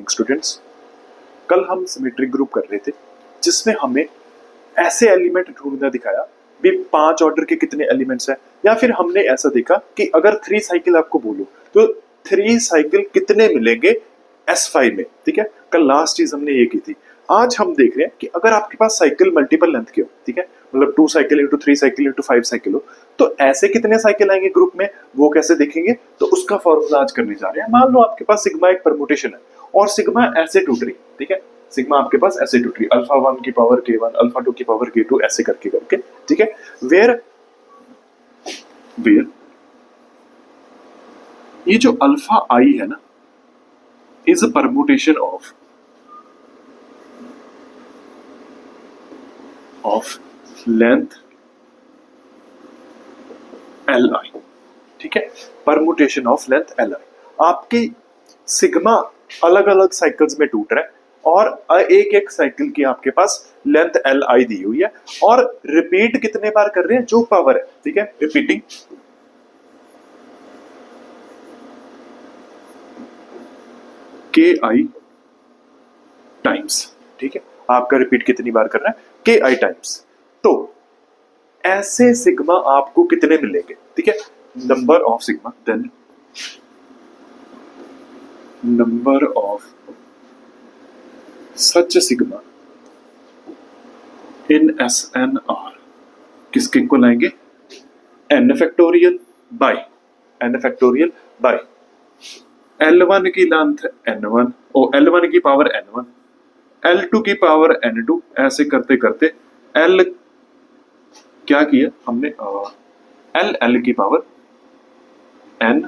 Students, कल हम symmetric group कर रहे थे जिसमें हमें ऐसे एलिमेंट ढूंढना दिखाया भी 5 ऑर्डर के कितने एलिमेंट्स हैं, या फिर हमने ऐसा देखा कि अगर 3 साइकिल आपको बोलो तो 3 साइकिल कितने मिलेंगे S5 में। ठीक है, कल लास्ट चीज हमने ये की थी। आज हम देख रहे हैं कि अगर आपके पास साइकिल मल्टीपल लेंथ के हो, ठीक है, मतलब 2 cycle into 3 cycle into 5 cycle हो, तो ऐसे कितने साइकिल आएंगे ग्रुप में, वो कैसे देखेंगे, तो उसका फॉर्मूला आज करने जा रहे हैं। मान लो आपके पास सिग्मा एक परमुटेशन है और सिग्मा ऐसे टूट रही, ठीक है, सिग्मा आपके पास ऐसे टूट रही, अल्फा 1 की पावर k1, अल्फा 2 की पावर k2, ऐसे करके करके, ठीक है, वेयर ये जो अल्फा आई है ना is a permutation of length Li, ठीक है, परमुटेशन ऑफ लेंथ Li। आपके सिग्मा अलग अलग साइकिल्स में टूट रहा है और एक एक साइकिल की आपके पास लेंथ Li दी हुई है और रिपीट कितने बार कर रहे हैं, जो पावर है, ठीक है, रिपीटिंग Ki टाइम्स, ठीक है, आपका रिपीट कितनी बार कर रहा है, Ki टाइम्स। तो ऐसे सिग्मा आपको कितने मिलेंगे, ठीक है, number of sigma, then number of such sigma in SNR किसके को लाएंगे, n फैक्टोरियल बाय L1 की लेंथ N1 और L1 की पावर N1, L2 की पावर N2, ऐसे करते करते L क्या किया हमने, L की पावर N,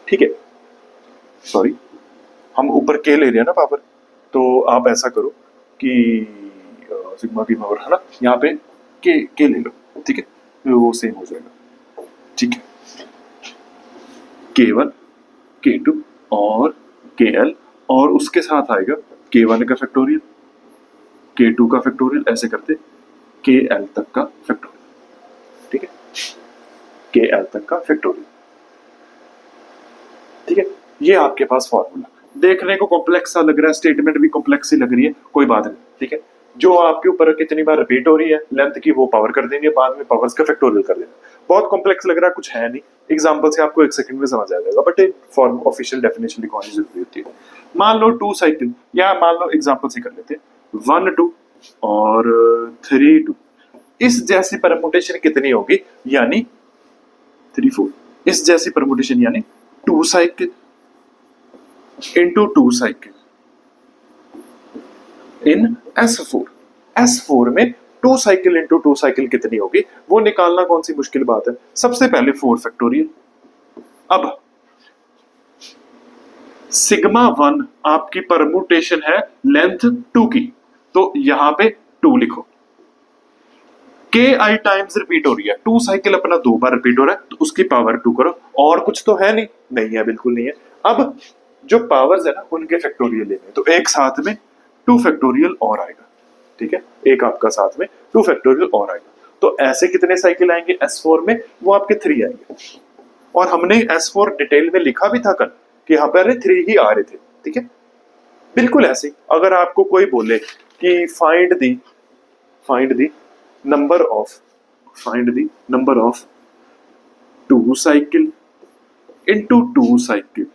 ठीक है, सॉरी हम ऊपर K ले रहे हैं ना पावर, तो आप ऐसा करो कि सिग्मा की पावर है ना, यहाँ पे K ले लो, ठीक है, तो वो सेम हो जाएगा, ठीक है, K1 K2 और KL और उसके साथ आएगा K1 का फैक्टोरियल, K2 का फैक्टोरियल, ऐसे करते KL तक का फैक्टोरियल, ठीक है, KL तक का फैक्टोरियल, ठीक है। ये आपके पास फॉर्मूला देखने को कॉम्प्लेक्स सा लग रहा है, स्टेटमेंट भी कॉम्प्लेक्स सी लग रही है, कोई बात नहीं, ठीक है, जो आपके ऊपर कितनी बार रिपीट हो रही है लेंथ की वो पावर कर देंगे, बाद में पावर्स का फैक्टोरियल कर देना। बहुत कॉम्प्लेक्स लग रहा है, कुछ है नहीं, एग्जांपल से आपको 1 सेकंड में समझ आ जाएगा, बट एक फॉर्म ऑफिशियल डेफिनेशन लिखवानी जरूरी होती है। मान लो 2 साइकिल, या मान लो एग्जांपल से कर लेते हैं 1 2 और 3 2, इस जैसी परमुटेशन कितनी होगी, यानी 3 4, इस जैसी परमुटेशन यानी 2 cycle into 2 cycle in S4 में 2 साइकिल into 2 साइकिल कितनी होगी, वो निकालना कौन सी मुश्किल बात है। सबसे पहले 4 फैक्टोरियल, अब सिग्मा 1 आपकी परमुटेशन है लेंथ 2 की, तो यहां पे 2 लिखो, Ki टाइम्स रिपीट हो रही है, 2 साइकिल अपना 2 बार रिपीट हो रहा है, तो उसकी पावर 2 करो, और कुछ तो है नहीं, नहीं है, बिल्कुल नहीं है। अब जो पावर्स है ना उनके फैक्टोरियल लेने, तो एक साथ में 2 फैक्टोरियल और आएगा, ठीक है, एक आपका साथ में 2 फैक्टोरियल और आएगा, तो ऐसे कितने साइकिल आएंगे S4 में, वो आपके 3 आएंगे। और हमने S4 डिटेल में लिखा भी था कल कि यहाँ पर 3 ही आ रहे थे, ठीक है, बिल्कुल ऐसे। अगर आपको कोई बोले कि find the number of 2 cycle into 2 cycle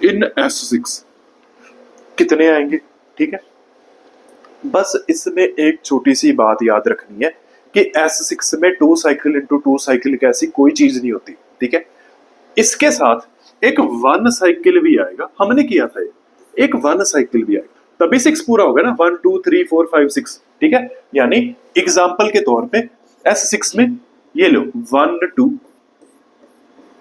in S6 कितने आएंगे, ठीक है। बस इसमें एक छोटी सी बात याद रखनी है कि S6 में 2 साइकिल into 2 साइकिल की ऐसी कोई चीज नहीं होती, ठीक है। इसके साथ एक 1 साइकिल भी आएगा, हमने किया था ये, एक 1 साइकिल भी आएगा, तभी 6 पूरा होगा ना, 1 2 3 4 5 6, ठीक है। यानी एग्जाम्पल के तौर पे S6 में ये लो 1 2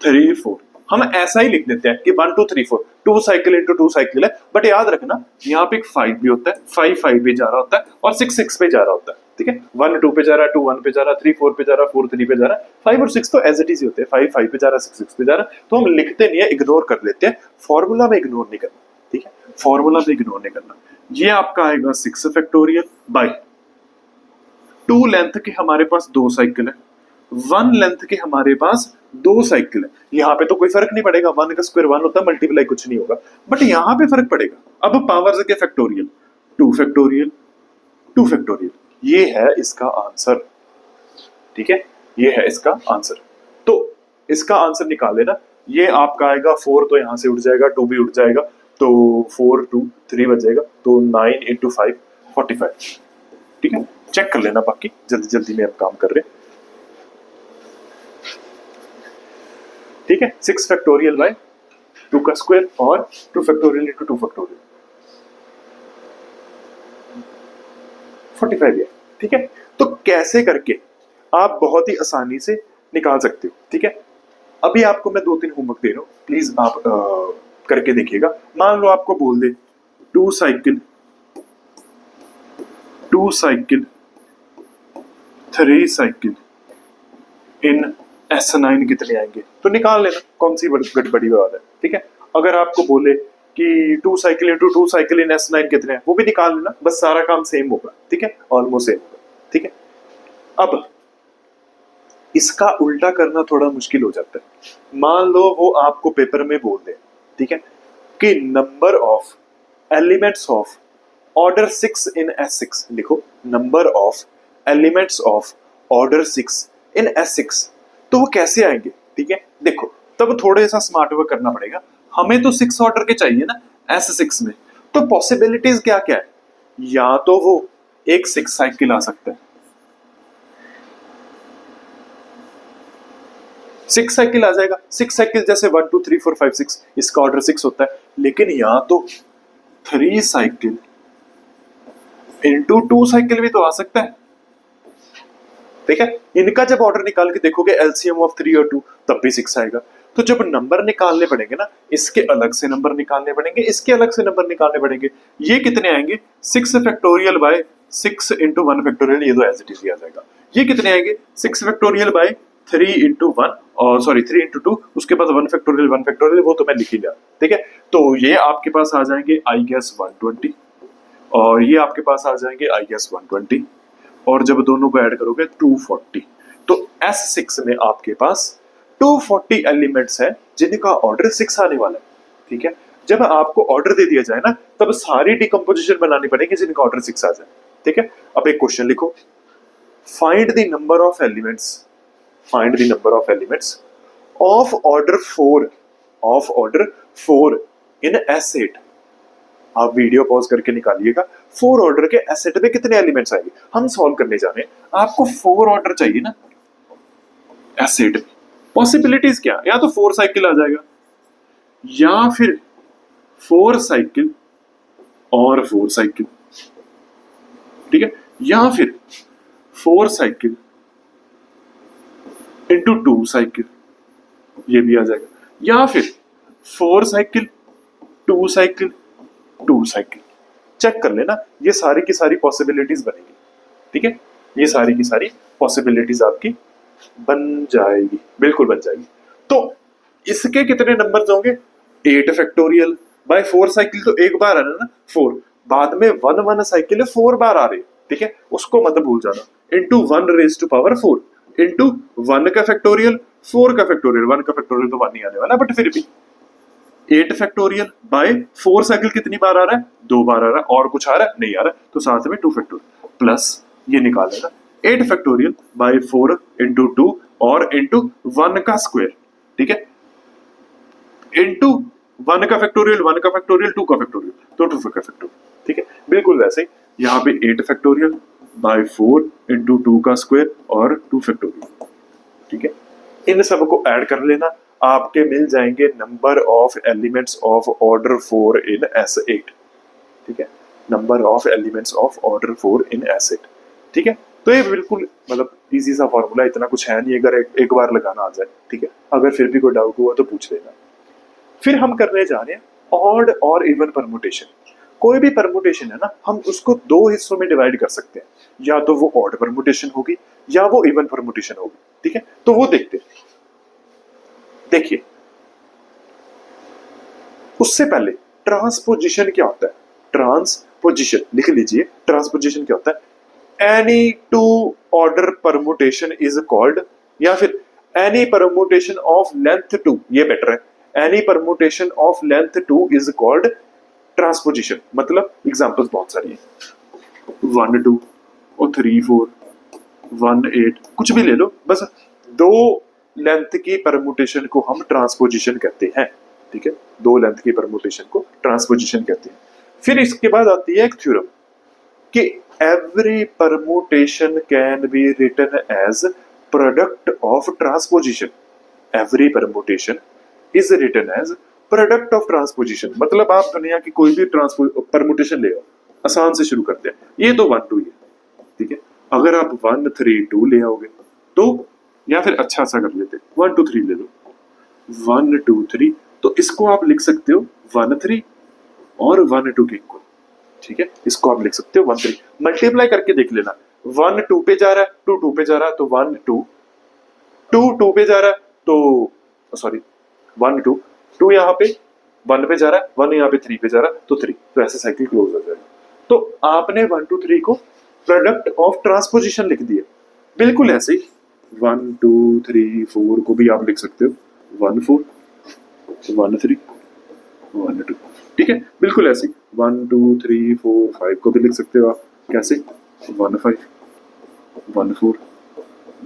3 4, हम ऐसा ही लिख देते हैं कि 1 2 3 4 2 साइकिल into 2 साइकिल है, बट याद रखना यहाँ पे एक 5 भी होता है, 5 पे जा रहा होता है और 6 पे जा रहा होता है, ठीक है। 1 2 पे जा रहा है, 2 1 पे जा रहा है, 3 4 पे जा रहा है, 4 3 पे जा रहा है, 5 और 6 तो एज इट इज होते हैं, 5 पे जा रहा है, 6 पे जा रहा है, तो हम लिखते नहीं है, इग्नोर कर लेते हैं, फॉर्मूला में इग्नोर नहीं करना, ठीक है, फॉर्मूला में इग्नोर नहीं करना। ये आपका आएगा 6 फैक्टोरियल बाय 2 लेंथ के हमारे पास 2 साइकिल है, वन लेंथ के हमारे पास दो साइकिल है। यहाँ पे तो कोई फर्क नहीं पड़ेगा, वन का स्क्वायर वन होता है, मल्टीप्लाई कुछ नहीं होगा, बट यहाँ पे फर्क पड़ेगा। अब पावर्स के फैक्टोरियल, 2 फैक्टोरियल 2 फैक्टोरियल, ये है इसका आंसर। ठीक है, ये है इसका आंसर। तो इसका आंसर निकाल लेना। ये आपका आएगा 4, तो यहां से उठ जाएगा, 2 भी उठ जाएगा, तो 4 2 3 बच जाएगा, तो 9 × 5 45। ठीक है, चेक कर लेना, बाकी जल्दी जल्दी में अब काम कर रहे। ठीक है, 6 फैक्टोरियल बाय 2 का स्क्वायर और 2 फैक्टोरियल × 2 फैक्टोरियल 45 है। ठीक है, तो कैसे करके आप बहुत ही आसानी से निकाल सकते हो। ठीक है, अभी आपको मैं 2-3 होमवर्क दे रहा हूं, प्लीज आप करके देखिएगा। मान लो आपको बोल दे 2 साइकिल 3 साइकिल इन S9 कितने आएंगे, तो निकाल लेना, कौन सी बड़ी बात है। ठीक है, अगर आपको बोले कि 2 साइकिल × 2 साइकिल इन S9 कितने हैं, वो भी निकाल लेना, बस सारा काम सेम होगा। ठीक है, ऑलमोस्ट सेम होगा। ठीक है, अब इसका उल्टा करना थोड़ा मुश्किल हो जाता है। मान लो वो आपको पेपर में बोल दे, ठीक है, कि number of elements of order 6 in S6 लिखो, number of elements of order 6 in S6, तो वो कैसे आएंगे। ठीक है, देखो तब थोड़े सा स्मार्ट वर्क करना पड़ेगा। हमें तो 6 ऑर्डर के चाहिए ना S6 में, तो पॉसिबिलिटीज क्या क्या है। या तो वो एक 6 साइकिल आ सकता है, 6 साइकिल आ जाएगा। 6 साइकिल जैसे 1 2 3 4 5 6, इसका ऑर्डर 6 होता है, लेकिन यहाँ तो 3 साइकिल × 2 साइकिल भी तो आ सकता है। ठीक है, इनका जब ऑर्डर निकाल के देखोगे एलसीएम ऑफ 3 और 2, तब भी 6 आएगा। तो जब नंबर निकालने पड़ेंगे ना, इसके अलग से नंबर निकालने पड़ेंगे, इसके अलग से नंबर निकालने पड़ेंगे। ये कितने आएंगे, 6 फैक्टोरियल बाय 6 × 1 फैक्टोरियल, ये तो एज इट इज आ जाएगा। ये कितने आएंगे, 6 फैक्टोरियल बाय 3 × 1 और सॉरी 3 × 2, उसके बाद 1 फैक्टोरियल, वो तो मैं लिख ही लिया। ठीक है, तो ये आपके पास आ जाएंगे आई गेस 120, और ये आपके पास आ जाएंगे आई गेस 120, और जब दोनों को ऐड करोगे 240। तो S6 में आपके पास 240 एलिमेंट्स हैं जिनका ऑर्डर 6 आने वाला है। ठीक है, जब आपको ऑर्डर दे दिया जाए ना, तब सारी डिकम्पोजिशन बनानी पड़ेगी जिनका ऑर्डर 6 आ जाए। ठीक है, अब एक क्वेश्चन लिखो, find the number of elements of order 4 in S8। आप वीडियो पॉज करके निकालिएगा, 4 ऑर्डर के S8 में कितने एलिमेंट्स आएंगे। हम सॉल्व करने जा रहे हैं, आपको 4 ऑर्डर चाहिए ना S8 में। पॉसिबिलिटीज क्या, या तो 4 साइकिल आ जाएगा, या फिर 4 साइकिल और 4 साइकिल। ठीक है, या फिर 4 साइकिल × 2 साइकिल, ये भी आ जाएगा, या फिर 4 साइकिल 2 साइकिल 2 साइकिल। चेक कर लेना, ये सारी की सारी पॉसिबिलिटीज बनेगी। ठीक है, ये सारी की सारी पॉसिबिलिटीज आपकी बन जाएगी, बिल्कुल बन जाएगी। तो इसके कितने नंबर्स होंगे, 8 फैक्टोरियल बाय 4 साइकिल, तो एक बार आ रहा है ना 4, बाद में 1 साइकिल 4 बार आ रहे। ठीक है, उसको मत भूल जाना, × 1⁴ इंटू 1 का फैक्टोरियल 4 का फैक्टोरियल, 1 का फैक्टोरियल तो 1 नहीं आने वाला, बट फिर भी 8 फैक्टोरियल बाय 4 साइकिल कितनी बार आ रहा है, 2 बार आ रहा है, और कुछ आ रहा है नहीं आ रहा है, तो साथ में 2 फैक्टोरियल प्लस ये निकाल लेना 8 फैक्टोरियल बाय 4 × 2 और × 1 का स्क्वायर। ठीक है, × 1 का फैक्टोरियल 2 का फैक्टोरियल तो 2 का फैक्टोरियल। ठीक है, बिल्कुल वैसे ही यहाँ पे 8 फैक्टोरियल बाय 4 × 2 का स्क्वायर और 2 फैक्टोरियल। ठीक है, इन सब को ऐड कर लेना, आपके मिल जाएंगे number of elements of order 4 in S8। ठीक है, number of elements of order 4 in S8। ठीक है, तो ये बिल्कुल मतलब इजी सा फॉर्मूला, इतना कुछ है नहीं, अगर एक बार लगाना आ जाए। ठीक है, अगर फिर भी कोई डाउट हुआ तो पूछ लेना। फिर हम करने जा रहे हैं ऑड और इवन परमुटेशन। कोई भी परमुटेशन है ना, हम उसको 2 हिस्सों में डिवाइड कर सकते हैं, या तो वो ऑड परमुटेशन होगी या वो इवन परमुटेशन होगी। ठीक है, तो वो देखते हैं। देखिए, उससे पहले ट्रांसपोजिशन क्या होता है, ट्रांसपोजिशन लिख लीजिए। ट्रांसपोजिशन क्या होता है, any 2 order permutation is called या फिर एनी परमुटेशन ऑफ लेंथ 2, ये बेटर है, any permutation of length 2 is called transposition. मतलब एग्जांपल्स बहुत सारी है, 1 2 और 3 4 1 8, कुछ भी ले लो, बस दो लेंथ की परमुटेशन को हम ट्रांसपोजिशन कहते हैं। ठीक है, दो लेंथ की परमुटेशन को ट्रांसपोजिशन कहते हैं। फिर इसके बाद आती है एक थ्योरम कि every permutation can be written as product of transposition. Every permutation is written as product of transposition. मतलब आप दुनिया की कोई भी परमुटेशन ले आओ, आसान से शुरू करते हैं, ये तो 1 2 ही है। ठीक है, अगर आप 1 3 2 ले आओगे तो, या फिर अच्छा सा कर लेते 1 2 3 ले लो, 1 2 3, तो इसको आप लिख सकते हो 1 3 और 1 2 के इक्वल। ठीक है, इसको आप लिख सकते हो 1 3, मल्टीप्लाई करके देख लेना, 1 2 पे जा रहा है, 2 2 पे जा रहा है, तो 1 2, 2 2 पे जा रहा है तो सॉरी 1 2, 2 यहाँ पे 1 पे जा रहा है, 1 यहाँ पे 3 पे जा रहा है, तो 3, तो ऐसे साइकिल क्लोज हो जाएगा। तो आपने 1 2 3 को प्रोडक्ट ऑफ ट्रांसपोजिशन लिख दिया। बिल्कुल ऐसे ही 1 2 3 4 को भी आप लिख सकते हो 1 4 1 3 1 2। ठीक है, बिल्कुल ऐसे 1 2 3 4 5 को भी लिख सकते हो आप कैसे, 1 5 1 4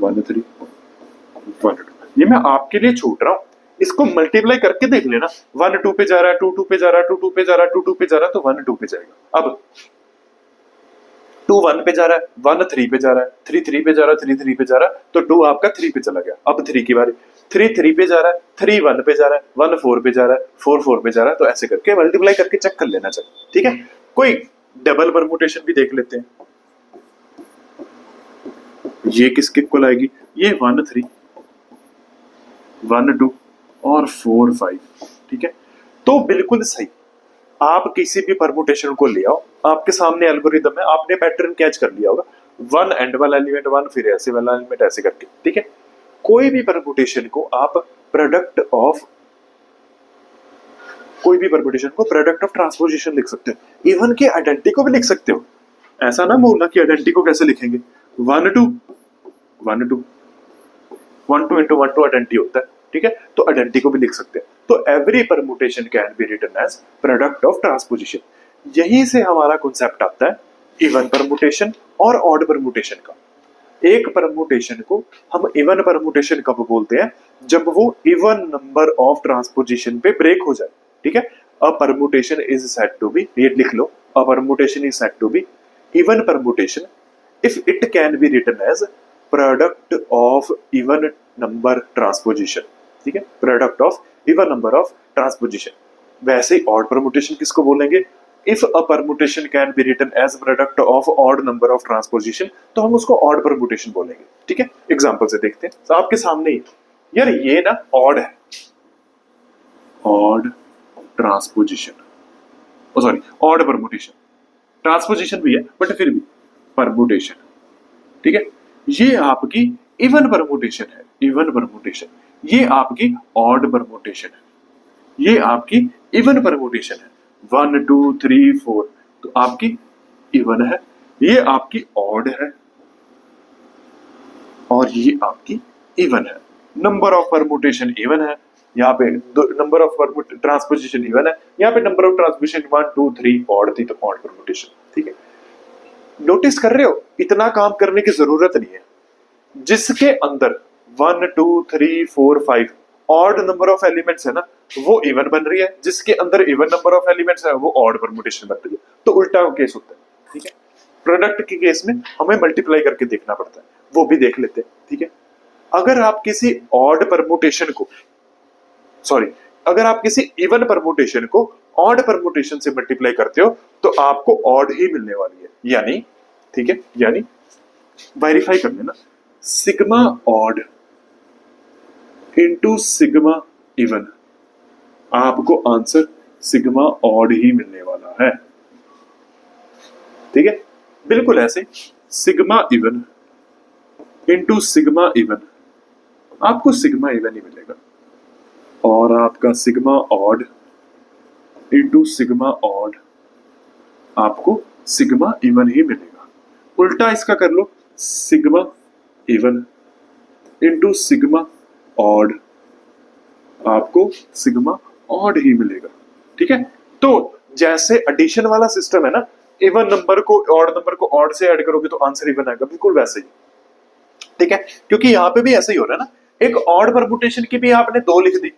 1 3 1 2। ये मैं आपके लिए छूट रहा हूं, इसको मल्टीप्लाई करके देख लेना, 1 2 पे जा रहा है, 2 2 पे जा रहा है, 2 2 पे जा रहा है, 2 2 पे जा रहा है, तो 1 2 पे जाएगा। अब 2 1 पे जा रहा है, 1 3 पे जा रहा है, 3 3 पे जा रहा है, 3 3 पे जा रहा है, तो 2 आपका 3 पे चला गया। अब 3 की बारी, 3 3 पे जा रहा है, 3 1 पे जा रहा है, 1 4 पे जा रहा है, 4 4 पे जा रहा है, तो ऐसे करके मल्टीप्लाई करके चेक कर लेना चाहिए। ठीक है, कोई डबल परमुटेशन भी देख लेते हैं, ये किसके इक्वल आएगी, ये 1 3 1 2 और 4 5। ठीक है, तो बिल्कुल सही, आप किसी भी परमुटेशन को ले आओ, आपके सामने एल्गोरिदम है, आपने पैटर्न कैच कर लिया होगा, 1 एंड वाला एलिमेंट 1, फिर ऐसे वाला एलिमेंट ऐसे करके। ठीक है, कोई भी परमुटेशन को आप प्रोडक्ट ऑफ, कोई भी परमुटेशन को प्रोडक्ट ऑफ ट्रांसपोजिशन लिख सकते हो, इवन के आइडेंटिटी को भी लिख सकते हो। ऐसा ना बोलना कि आइडेंटिटी को कैसे लिखेंगे, 1 2 1 2 1 2 into 1 2 आइडेंटिटी होता है। ठीक है, तो आइडेंटिटी को भी लिख सकते हैं। तो every permutation can be written as product of transposition. यहीं से हमारा कॉन्सेप्ट आता है इवन परमुटेशन और ऑड परमुटेशन का। एक परमुटेशन को हम इवन परमुटेशन कब बोलते हैं, जब वो इवन नंबर ऑफ ट्रांसपोजिशन पे ब्रेक हो जाए। ठीक है, a permutation is said to be, ये लिख लो, a permutation is said to be even permutation if it can be written as product of even number transposition. ठीक है, product of even number of transposition. वैसे ही odd permutation किसको बोलेंगे, if a permutation can be written as product of odd number of transposition, तो हम उसको odd permutation बोलेंगे। ठीक है, एग्जांपल से देखते हैं, तो आपके सामने ही, यार ये ना ऑड है, odd transposition, sorry odd permutation, transposition भी है बट फिर भी परमुटेशन। ठीक है, ये आपकी इवन परमुटेशन है, इवन परमुटेशन, ये आपकी ऑड परमुटेशन है, ये आपकी इवन परमुटेशन है, 1 2 3 4, तो आपकी इवन है, ये आपकी ऑड है और ये आपकी इवन है। नंबर ऑफ परमुटेशन इवन है, यहाँ पे नंबर ऑफ ट्रांसपोजिशन इवन है, यहाँ पे नंबर ऑफ ट्रांसपोजिशन 1 2 3 ऑड थी, तो ऑड परमुटेशन। ठीक है, नोटिस कर रहे हो, इतना काम करने की जरूरत नहीं है। जिसके अंदर 1 2 3 4 5 ऑड नंबर ऑफ एलिमेंट्स है ना, वो इवन बन रही है, जिसके अंदर इवन नंबर ऑफ एलिमेंट्स है वो ऑड परमुटेशन बन रही है। तो उल्टा केस होता है। ठीक है, प्रोडक्ट के केस में हमें मल्टीप्लाई करके देखना पड़ता है, वो भी देख लेते हैं। ठीक है, अगर आप किसी ऑड परमुटेशन को, सॉरी, अगर आप किसी इवन परमुटेशन को ऑड परमुटेशन से मल्टीप्लाई करते हो तो आपको ऑड ही मिलने वाली है, यानी, ठीक है, यानी वेरीफाई कर लेना, sigma odd into sigma even, आपको आंसर सिग्मा ऑड ही मिलने वाला है। ठीक है, बिल्कुल ऐसे sigma even into sigma even, आपको सिग्मा इवन ही मिलेगा, और आपका sigma odd into sigma odd, आपको सिग्मा इवन ही मिलेगा। उल्टा इसका कर लो, sigma even into sigma odd, आपको सिग्मा ऑड ही मिलेगा। ठीक है, तो जैसे एडिशन वाला सिस्टम है ना, इवन नंबर को ऑड से ऐड करोगे तो आंसर इवन आएगा, बिल्कुल वैसे ही। ठीक है, क्योंकि यहाँ पे भी ऐसा ही हो रहा है ना, एक ऑड परमुटेशन की भी आपने 2 लिख दी,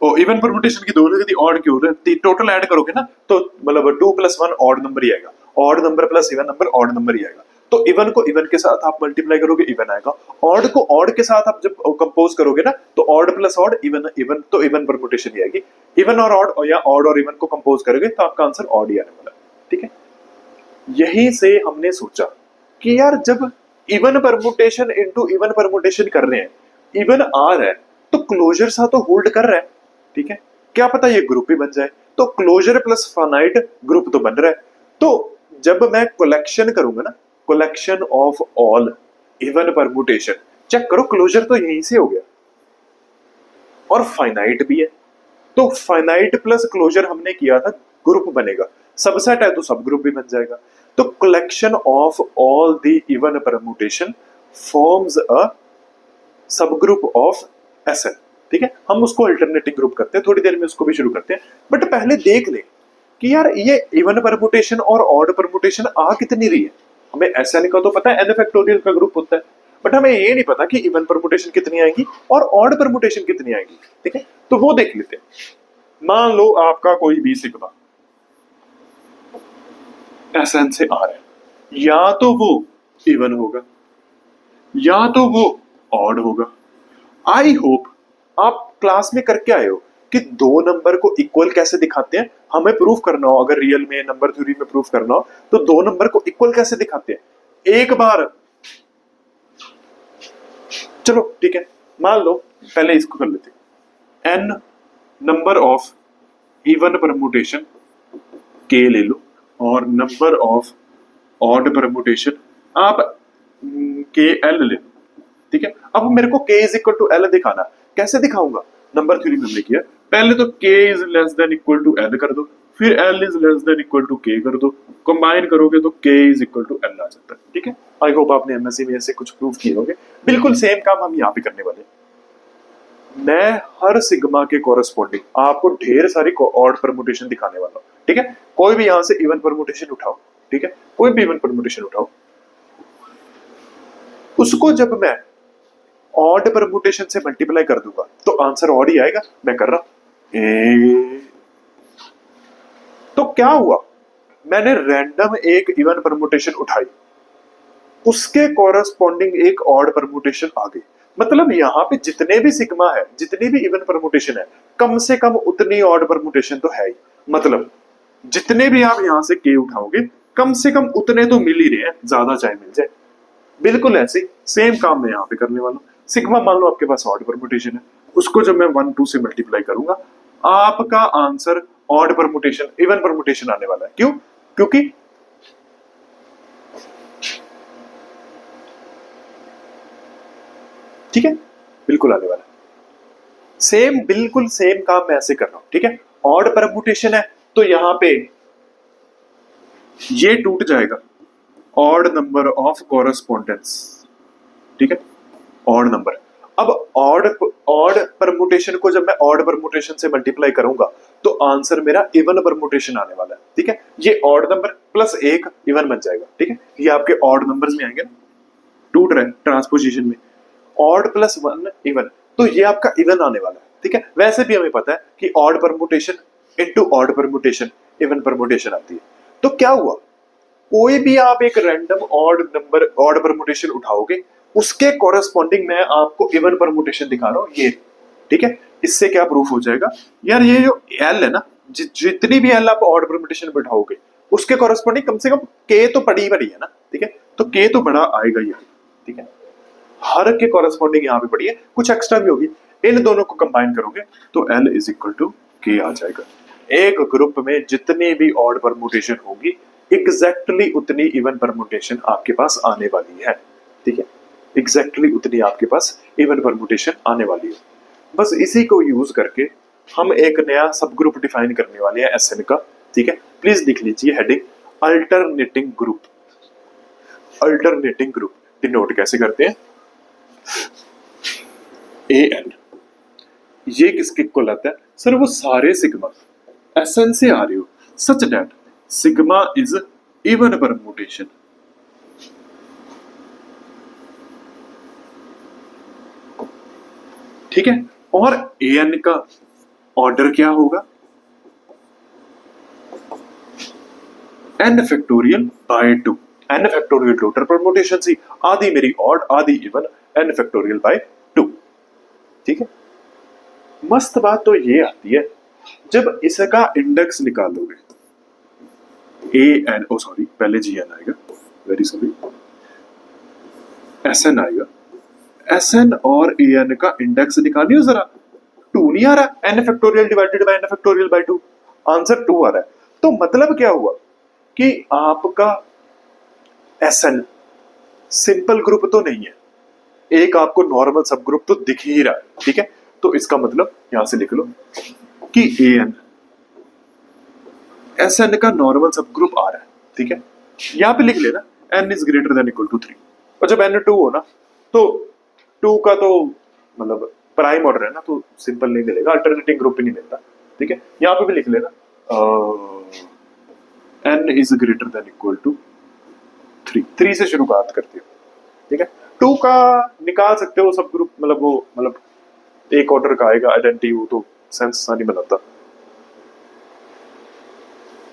ओ इवन परमुटेशन की 2 लिख दी, ऑड क्यों, टोटल ऐड करोगे ना तो मतलब 2 + 1 ऑड नंबर ही आएगा, odd number plus even number odd number ही आएगा। तो इवन को इवन के साथ आप मल्टीप्लाई करोगे, इवन आएगा। ऑड को ऑड के साथ आप जब कंपोज करोगे ना, तो odd plus odd even, even तो इवन परमुटेशन ही आएगी। इवन और ऑड या ऑड और इवन को कंपोज करोगे तो आपका आंसर ऑड ही आने वाला है। ठीक है, यही से हमने सोचा कि यार जब even permutation into even permutation कर रहे हैं, इवन आ रहा है तो क्लोजर सा तो होल्ड कर रहा है। ठीक है, क्या पता ये ग्रुप ही बन जाए, तो क्लोजर प्लस फाइनाइट ग्रुप तो बन रहा है। तो जब मैं कलेक्शन करूंगा ना, collection of all even permutation, check करो क्लोजर तो यहीं से हो गया और फाइनाइट भी है, तो फाइनाइट प्लस क्लोजर हमने किया था ग्रुप बनेगा, सबसेट है तो सब ग्रुप भी बन जाएगा। तो collection of all the even permutation forms a सब ग्रुप ऑफ एसएन। ठीक है, हम उसको अल्टरनेटिव ग्रुप करते हैं, थोड़ी देर में उसको भी शुरू करते हैं, बट पहले देख ले कि यार ये इवन परमुटेशन और ऑड परमुटेशन आ कितनी रही है। हमें एसएन का तो पता है, एन फैक्टोरियल का ग्रुप होता है, बट हमें ये नहीं पता कि इवन परमुटेशन कितनी आएगी और ऑड परमुटेशन कितनी आएगी। ठीक है, तो वो देख लेते हैं। मान लो आपका कोई भी सिग्मा एसएन से आ रहा है, या तो वो इवन होगा या तो वो ऑड होगा। आई होप आप क्लास में करके आए हो कि 2 नंबर को इक्वल कैसे दिखाते हैं। हमें प्रूफ करना हो, अगर रियल में नंबर थ्योरी में प्रूफ करना हो तो 2 नंबर को इक्वल कैसे दिखाते हैं। एक बार चलो ठीक है, मान लो पहले इसको कर लेते, n number of even permutation के ले लो और नंबर ऑफ ऑड परमुटेशन आप के एल ले लो। ठीक है, अब मेरे को k is equal to l दिखाना, कैसे दिखाऊंगा, नंबर थ्योरी में हमने किया, पहले तो k is less than equal to l कर दो, फिर l is less than equal to k कर दो, कंबाइन करोगे तो k is equal to l आ जाता है। ठीक है, आई होप आपने एमएससी में ऐसे कुछ प्रूफ किए होंगे, बिल्कुल सेम काम हम यहाँ पे करने वाले हैं। मैं हर सिग्मा के कोरस्पॉन्डिंग आपको ढेर सारी ऑड परमुटेशन दिखाने वाला हूँ। ठीक है, कोई भी यहाँ से इवन परमुटेशन उठाओ, ठीक है, कोई भी इवन परमुटेशन उठाओ, उसको जब मैं ऑड परमुटेशन से मल्टीप्लाई कर दूंगा तो आंसर ऑड ही आएगा। मैं कर रहा हूं तो क्या हुआ, मैंने रैंडम एक इवन परमुटेशन उठाई, उसके कॉरस्पॉन्डिंग एक ऑड परमुटेशन आ गई। मतलब यहां पे जितने भी सिग्मा है, जितनी भी इवन परमुटेशन है, कम से कम उतनी ऑड परमुटेशन तो है ही। मतलब जितने भी आप यहां से के उठाओगे कम से कम उतने तो मिल ही रहे हैं, ज्यादा चाहे मिल जाए। बिल्कुल ऐसे सेम काम मैं यहाँ पे करने वाला हूँ। सिग्मा मान लो आपके पास ऑड परमुटेशन है, उसको जब मैं 1 2 से मल्टीप्लाई करूंगा आपका answer odd permutation even permutation आने वाला है। क्यों, क्योंकि ठीक है, बिल्कुल आने वाला है। सेम बिल्कुल सेम काम मैं ऐसे कर रहा हूं। ठीक है, ऑड परमुटेशन है तो यहां पे ये टूट जाएगा, ऑड नंबर ऑफ कॉरस्पॉन्डेंस। ठीक है, ऑड नंबर। अब ऑड परमुटेशन को जब मैं ऑड परमुटेशन से मल्टीप्लाई करूंगा तो आंसर मेरा इवन परमुटेशन आने वाला है। ठीक है, ये ऑड नंबर प्लस 1 इवन बन जाएगा। ठीक है, ये आपके ऑड नंबर्स में आएंगे ना, टूट रहे हैं ट्रांसपोजिशन में, ऑड प्लस 1 इवन, तो ये आपका इवन आने वाला है। ठीक है, वैसे भी हमें पता है कि odd permutation into odd permutation even permutation आती है। तो क्या हुआ, कोई भी आप एक random odd number odd permutation उठाओगे, उसके कॉरेस्पॉन्डिंग मैं आपको इवन परमुटेशन दिखा रहा हूं ये। ठीक है, इससे क्या प्रूफ हो जाएगा, यार ये जो एल है ना, जितनी भी एल आप ऑड परमुटेशन बिठाओगे उसके कॉरेस्पॉन्डिंग कम से कम के तो पड़ी बड़ी है ना। ठीक है, तो के तो बड़ा आएगा ही। ठीक है, हर के कॉरेस्पॉन्डिंग यहाँ पे पड़ी है, कुछ एक्स्ट्रा भी होगी, इन दोनों को कंबाइन करोगे तो एल इज इक्वल टू के आ जाएगा। एक ग्रुप में जितनी भी ऑड परमुटेशन होगी एग्जैक्टली उतनी इवन परमुटेशन आपके पास आने वाली है। ठीक है, एग्जैक्टली उतनी आपके पास इवन परमुटेशन आने वाली है। बस इसी को यूज करके हम एक नया सब ग्रुप डिफाइन करने वाले हैं एसएन का। ठीक है, प्लीज लिख लीजिए heading alternating group. Alternating group denote कैसे करते हैं, ए एन, ये किसके इक्वल आता है सर? वो सारे सिग्मा एस एन से आ रहे हो, such that sigma is even permutation. ठीक है, और ए एन का ऑर्डर क्या होगा? N factorial by 2। N factorial total permutation see, आधी मेरी ऑड आधी इवन, एन फैक्टोरियल बाय 2। ठीक है, मस्त बात तो ये आती है जब इसका इंडेक्स निकालोगे, ए एन, ओ सॉरी पहले जी एन आएगा, वेरी सॉरी, एस एन आएगा, एस एन और ए एन का इंडेक्स निकालियो जरा। 2 नहीं आ रहा, n factorial divided by n factorial by 2, answer 2 आ रहा है। तो मतलब क्या हुआ कि आपका एस एन सिंपल ग्रुप तो नहीं है, एक आपको नॉर्मल सब ग्रुप तो दिख ही रहा है। ठीक है, तो इसका मतलब यहां से लिख लो कि ए एन एस एन का नॉर्मल सब ग्रुप आ रहा है। ठीक है, यहां पे लिख लेना n is greater than equal to 3, और जब एन 2 हो ना तो 2 का तो मतलब प्राइम ऑर्डर है ना, तो सिंपल नहीं मिलेगा, अल्टरनेटिंग ग्रुप ही नहीं मिलता। ठीक है, यहां पे भी लिख लेना n is greater than equal to 3 से शुरुआत करते हो। ठीक है, 2 का निकाल सकते हो सब ग्रुप, मतलब वो मतलब एक ऑर्डर का आएगा आइडेंटिटी, वो तो सेंस नहीं बनाता।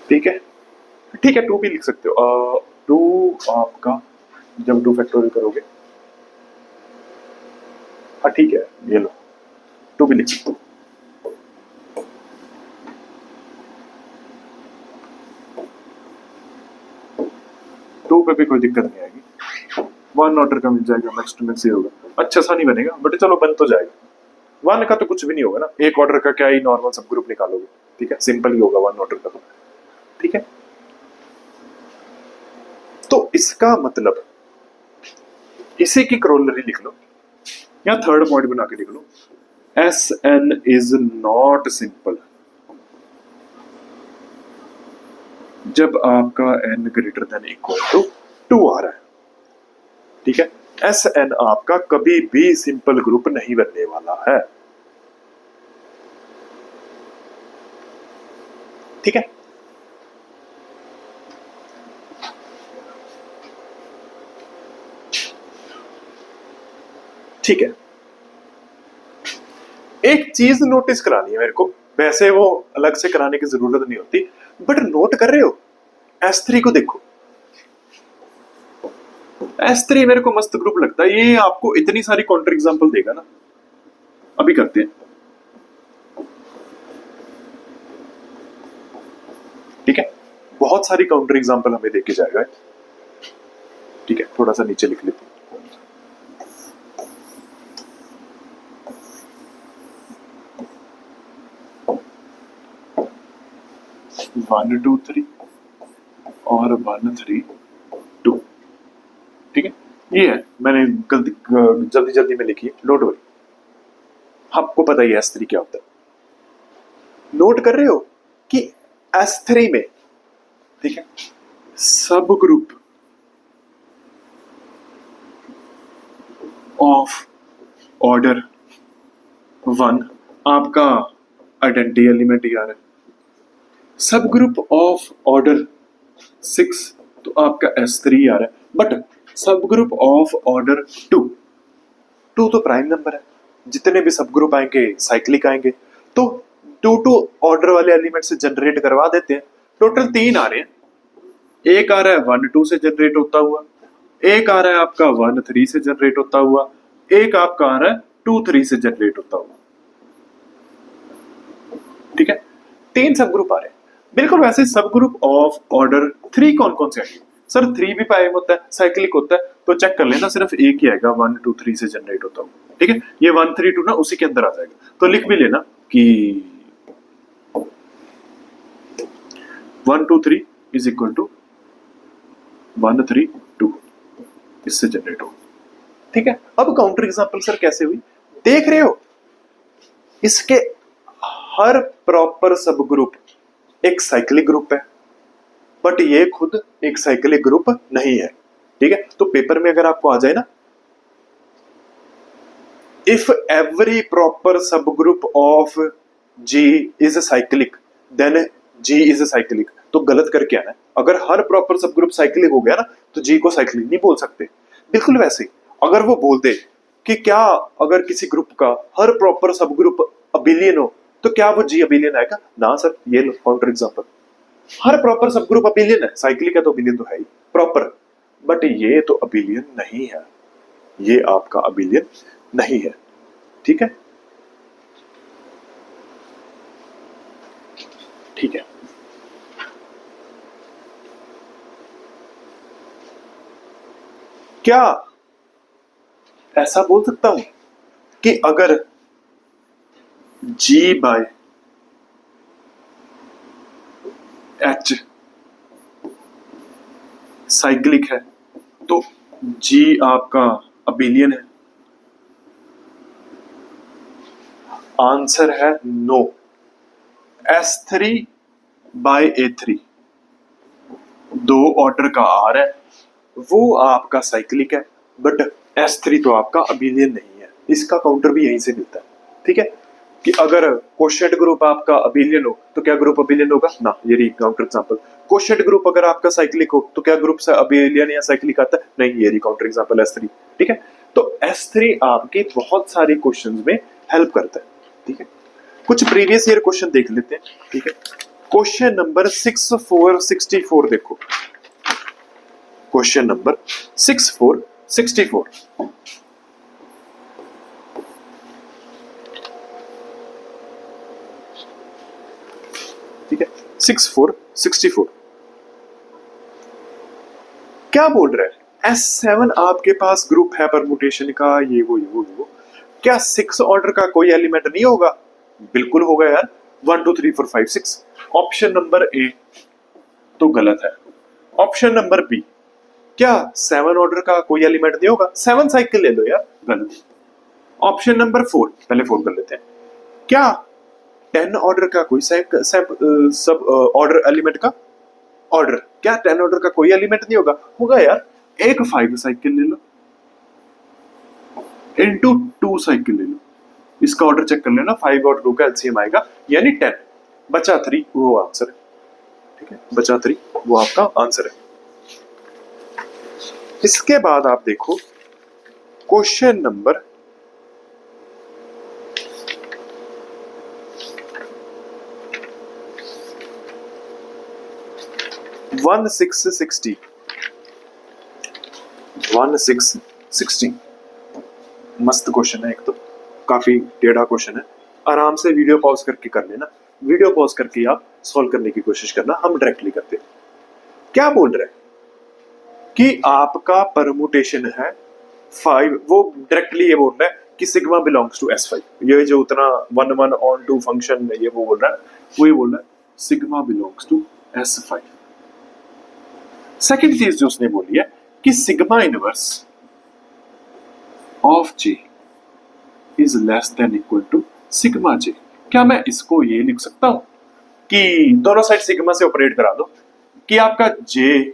ठीक है, ठीक है, 2 भी लिख सकते हो। 2 आपका जब 2 फैक्टोरियल करोगे, हाँ ठीक है, ये लो 2 भी लिख सकते हो। पे भी कोई दिक्कत नहीं आएगी, 1 ऑर्डर का मिल जाएगा, मैक्स टू मैक्स ये होगा, अच्छा सा नहीं बनेगा बट चलो बन तो जाएगा। 1 का तो कुछ भी नहीं होगा ना, एक ऑर्डर का क्या ही नॉर्मल सब ग्रुप निकालोगे। ठीक है, सिंपल ही होगा 1 ऑर्डर का। ठीक है, तो इसका मतलब इसी की क्रोलरी लिख लो या थर्ड पॉइंट बना के लिख लो, S n is not simple जब आपका n greater than equal to 2 आ रहा है। ठीक है, एस एन आपका कभी भी सिंपल ग्रुप नहीं बनने वाला है। ठीक है, ठीक है, एक चीज नोटिस करानी है मेरे को, वैसे वो अलग से कराने की जरूरत नहीं होती, बट नोट कर रहे हो S3 को देखो, S3 मेरे को मस्त ग्रुप लगता है, ये आपको इतनी सारी काउंटर एग्जांपल देगा ना। अभी करते हैं। ठीक है, बहुत सारी काउंटर एग्जांपल हमें देके जाएगा। ठीक है, थोड़ा सा नीचे लिख लेते हैं। 1 2 3 और 1 3 2। ठीक है, ये है, मैंने गलती जल्दी जल्दी में लिखी है, डोंट वरी, आपको पता ही है S3 क्या होता है। नोट कर रहे हो कि S3 में, ठीक है, सब ग्रुप ऑफ ऑर्डर 1 आपका आइडेंटिटी एलिमेंट ही आ रहा है, सब ग्रुप ऑफ ऑर्डर 6 तो आपका S3 आ रहा है, बट सब ग्रुप ऑफ ऑर्डर 2 तो प्राइम नंबर है, जितने भी सब ग्रुप आएंगे साइक्लिक आएंगे, तो 2 ऑर्डर वाले एलिमेंट से जनरेट करवा देते हैं। टोटल 3 आ रहे हैं, एक आ रहा है 1 2 से जनरेट होता हुआ, एक आ रहा है आपका 1 3 से जनरेट होता हुआ, एक आपका आ रहा है 2 3 से जनरेट होता हुआ। ठीक है, 3 सब ग्रुप आ रहे हैं। बिल्कुल वैसे सब ग्रुप ऑफ ऑर्डर 3 कौन कौन से आएंगे सर? 3 भी प्राइम होता है, साइक्लिक होता है, तो चेक कर लेना, सिर्फ एक ही आएगा 1 2 3 से जनरेट होता हुआ। ठीक है, ये 1 3 2 ना उसी के अंदर आ जाएगा, तो लिख भी लेना कि 1 2 3 इज इक्वल टू 1 3 2, इससे जनरेट हो। ठीक है, अब काउंटर एग्जांपल सर कैसे हुई देख रहे हो, इसके हर प्रॉपर सब ग्रुप एक साइक्लिक ग्रुप है, बट ये खुद एक साइक्लिक ग्रुप नहीं है। ठीक है, तो पेपर में अगर आपको आ जाए ना if every proper subgroup of G is cyclic then G is cyclic. तो गलत करके आना है। अगर हर प्रॉपर सब ग्रुप साइक्लिक हो गया ना तो जी को साइक्लिक नहीं बोल सकते। बिल्कुल वैसे अगर वो बोल दे कि क्या अगर किसी ग्रुप का हर प्रॉपर सब ग्रुप अबिलियन हो तो क्या वो जी अबिलियन आएगा ना सर। ये लो काउंटर एग्जांपल, हर प्रॉपर सब ग्रुप अबिलियन है, साइक्लिक है तो अबिलियन तो है ही प्रॉपर, बट ये तो अबिलियन नहीं है, ये आपका अबिलियन नहीं है। ठीक है, ठीक है। क्या ऐसा बोल सकता हूं कि अगर जी बाय एच साइक्लिक है तो जी आपका अबिलियन है? आंसर है नो। S3 बाय A3 दो ऑर्डर का आर है, वो आपका साइक्लिक है, बट S3 तो आपका अबिलियन नहीं है। इसका काउंटर भी यहीं से मिलता है। ठीक है, कि अगर कोशेंट ग्रुप आपका अबिलियन हो तो क्या ग्रुप अबिलियन होगा ना। ये रही काउंटर एग्जांपल। कोशेंट ग्रुप अगर आपका साइक्लिक हो तो क्या ग्रुप से अबिलियन या साइक्लिक आता है? नहीं। ये रही काउंटर एग्जांपल S3। ठीक है, तो S3 आपके बहुत सारे क्वेश्चंस में हेल्प करता है। ठीक है, कुछ प्रीवियस ईयर क्वेश्चन देख लेते हैं। ठीक है, क्वेश्चन नंबर 6464 देखो। Question number 6464। ठीक है, 6464 क्या बोल रहा है? S7 आपके पास ग्रुप है परमुटेशन का, ये वो। क्या 6 ऑर्डर का कोई एलिमेंट नहीं होगा? बिल्कुल होगा यार। 1 2 3 4 5 6। ऑप्शन नंबर ए तो गलत है। ऑप्शन नंबर बी, क्या 7 ऑर्डर का कोई एलिमेंट नहीं होगा? 7 साइकिल ले लो यार, गलत। ऑप्शन नंबर 4, पहले 4 कर लेते हैं। क्या 10 ऑर्डर का कोई सब ऑर्डर एलिमेंट का ऑर्डर, क्या 10 ऑर्डर का कोई एलिमेंट नहीं होगा? होगा यार। एक 5 साइकिल ले लो इनटू 2 साइकिल ले लो, इसका ऑर्डर चेक कर लेना। 5 और 2 का एलसीएम आएगा यानी 10, बचा 3 वो आंसर है। ठीक है, बचा 3 वो आपका आंसर है। इसके बाद आप देखो क्वेश्चन नंबर 1660। 1660 मस्त क्वेश्चन है। एक तो काफी टेढ़ा क्वेश्चन है, आराम से वीडियो पॉज करके कर लेना। वीडियो पॉज करके आप सॉल्व करने की कोशिश करना, हम डायरेक्टली करते हैं। क्या बोल रहे हैं कि आपका परमुटेशन है 5, वो डायरेक्टली ये बोल रहा है कि सिग्मा बिलोंग्स टू S5। ये जो उतना 1 1 ऑन 2 फंक्शन ये वो बोल रहा है, वही बोल रहा है sigma belongs to S5। Second चीज जो उसने बोली है कि sigma inverse of J is less than equal to sigma J। क्या मैं इसको ये लिख सकता हूं कि दोनों साइड सिग्मा से ऑपरेट करा दो कि आपका J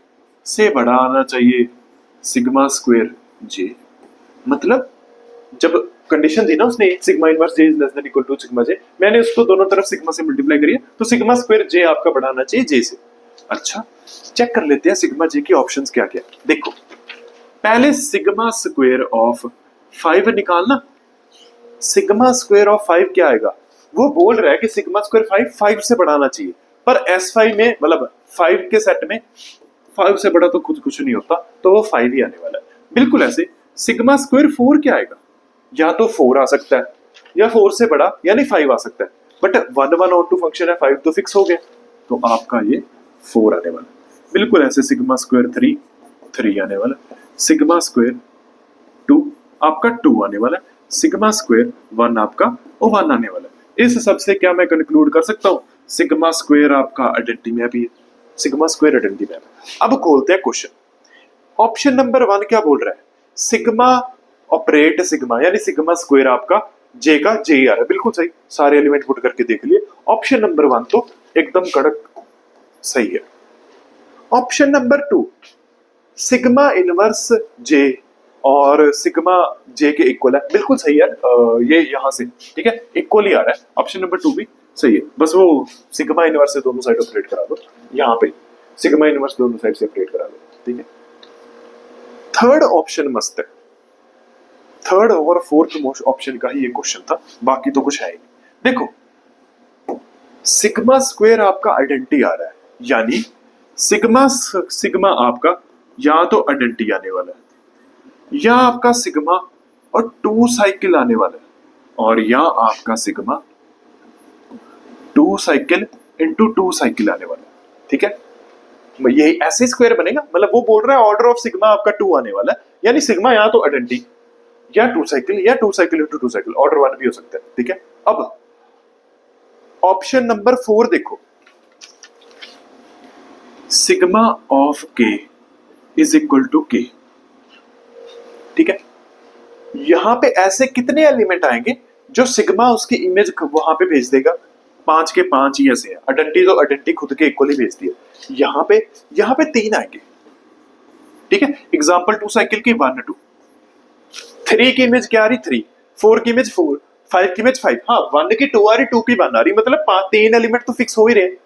से बड़ा आना चाहिए सिग्मा स्क्वायर J। मतलब जब कंडीशन दी ना उसने sigma inverse J is less than equal to sigma J, मैंने उसको दोनों तरफ सिग्मा से मल्टीप्लाई करिए तो सिग्मा स्क्वायर J आपका बड़ा आना चाहिए J से। अच्छा, चेक कर लेते हैं सिग्मा J की ऑप्शंस क्या क्या। देखो, पहले सिग्मा स्क्वायर ऑफ 5 निकालना। सिग्मा स्क्वायर ऑफ 5 क्या आएगा? वो बोल रहा है कि सिग्मा स्क्वायर 5 से बढ़ाना चाहिए, पर S5 में मतलब 5 के सेट में 5 से बड़ा तो कुछ नहीं होता, तो वो 5 ही आने वाला है। बिल्कुल ऐसे सिग्मा स्क्वायर 4 क्या आएगा? या तो 4 आ सकता है या 4 से बड़ा यानी 5 आ सकता है, बट 1 1 और 2 फंक्शन है, 5 तो फिक्स हो गया, तो आपका ये 4 आने वाला। बिल्कुल ऐसे सिग्मा स्क्वायर 3 आने वाला, सिग्मा स्क्वायर 2 आपका 2 आने वाला, सिग्मा स्क्वायर 1 आपका 1 आने वाला। इस सब से क्या मैं कंक्लूड कर सकता हूं? सिग्मा स्क्वायर आपका आइडेंटिटी मैप ही है, सिग्मा स्क्वायर आइडेंटिटी मैप। अब खोलते हैं क्वेश्चन। ऑप्शन नंबर 1 क्या बोल रहा है? सिग्मा ऑपरेट सिग्मा यानी सिग्मा स्क्वायर आपका J का J आ रहा है। बिल्कुल सही, सारे एलिमेंट पुट करके देख लिए। ऑप्शन नंबर 1 तो एकदम कड़क सही है। Option number 2 sigma inverse J और सिग्मा जे के इक्वल है, बिल्कुल सही है। ये यहाँ से ठीक है इक्वल ही आ रहा है, ऑप्शन नंबर 2 भी सही है। बस वो सिग्मा इनवर्स से दोनों साइड ऑपरेट करा दो, यहाँ पे सिग्मा इनवर्स दोनों साइड से ऑपरेट करा दो, ठीक है। थर्ड ऑप्शन मस्त है, थर्ड और फोर्थ मोस्ट ऑप्शन का ही ये क्वेश्चन था, बाकी तो कुछ है ही नहीं। देखो सिग्मा स्क्वायर आपका आइडेंटिटी आ रहा है, यानी सिग्मा सिग्मा आपका या तो आइडेंटिटी आने वाला है, या आपका सिग्मा और 2 साइकिल आने वाला है, और या आपका सिग्मा 2 साइकिल इंटू 2 साइकिल आने वाला है, ठीक है। ये ऐसे स्क्वायर बनेगा, मतलब वो बोल रहा है ऑर्डर ऑफ सिग्मा आपका 2 आने वाला है, यानी सिग्मा या तो आइडेंटिटी या 2 साइकिल या 2 साइकिल इंटू 2 साइकिल, ऑर्डर 1 भी हो सकता है, ठीक है। अब ऑप्शन नंबर 4 देखो, सिग्मा ऑफ के इज इक्वल टू के, ठीक है। यहां पे ऐसे कितने एलिमेंट आएंगे जो सिग्मा उसकी इमेज वहां पे भेज देगा, 5 के 5 ही ऐसे हैं, आइडेंटिटी तो आइडेंटिटी खुद के इक्वल ही भेजती है। यहां पे 3 आएंगे, ठीक है। एग्जांपल 2 साइकिल की 1 2, 3 की इमेज क्या आ रही 3, 4 की इमेज 4, 5 की इमेज 5, हाँ 1 की 2 आ रही, 2 की 1 आ रही, मतलब 3 एलिमेंट तो फिक्स हो ही रहे।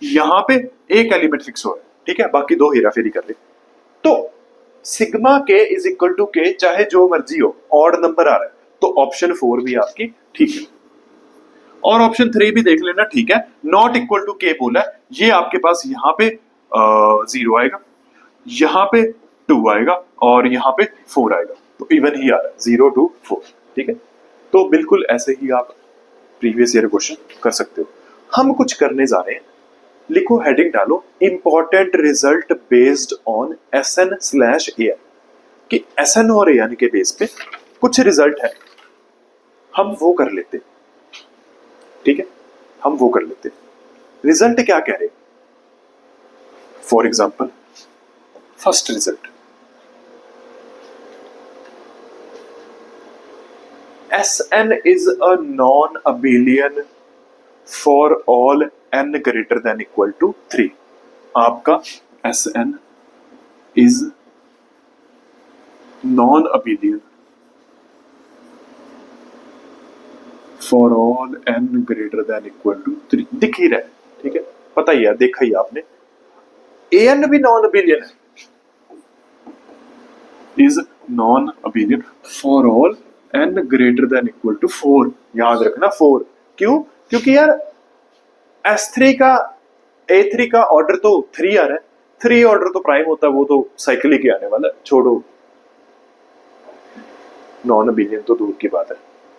यहां पे एक एलिमेंट फिक्स हो रहा है, ठीक है, बाकी 2 हेरा फेरी कर ले। तो सिग्मा के इज इक्वल टू के, चाहे जो मर्जी हो, ऑड नंबर आ रहा है, तो ऑप्शन 4 भी आपकी ठीक है, और ऑप्शन 3 भी देख लेना, ठीक है। नॉट इक्वल टू के बोला है, ये आपके पास यहाँ पे 0 आएगा, यहाँ पे 2 आएगा, और यहाँ पे 4 आएगा, तो इवन ही आ रहा है 0 2 4, ठीक है। तो बिल्कुल ऐसे ही आप प्रीवियस ईयर क्वेश्चन कर सकते हो। हम कुछ करने जा रहे हैं, लिखो हेडिंग डालो important result based on SN/AN, कि SN और AN के बेस पे कुछ रिजल्ट है, हम वो कर लेते, ठीक है, हम वो कर लेते। रिजल्ट क्या कह रहे, for example first result, SN is a non-abelian for all n greater than equal to 3। आपका SN is non-abelian for all n greater than equal to 3, दिख ही रहा है, ठीक है, पता ही है, देखा ही आपने। AN भी non-abelian है, is non-abelian for all n greater than equal to 4, याद रखना 4, क्यों, क्योंकि यार S3 का A3 का ऑर्डर तो 3 आ रहा है, 3 ऑर्डर तो प्राइम होता है, वो तो साइकिल ही के आने वाला है, छोड़ो नॉन अबेलियन तो दूर की बात है,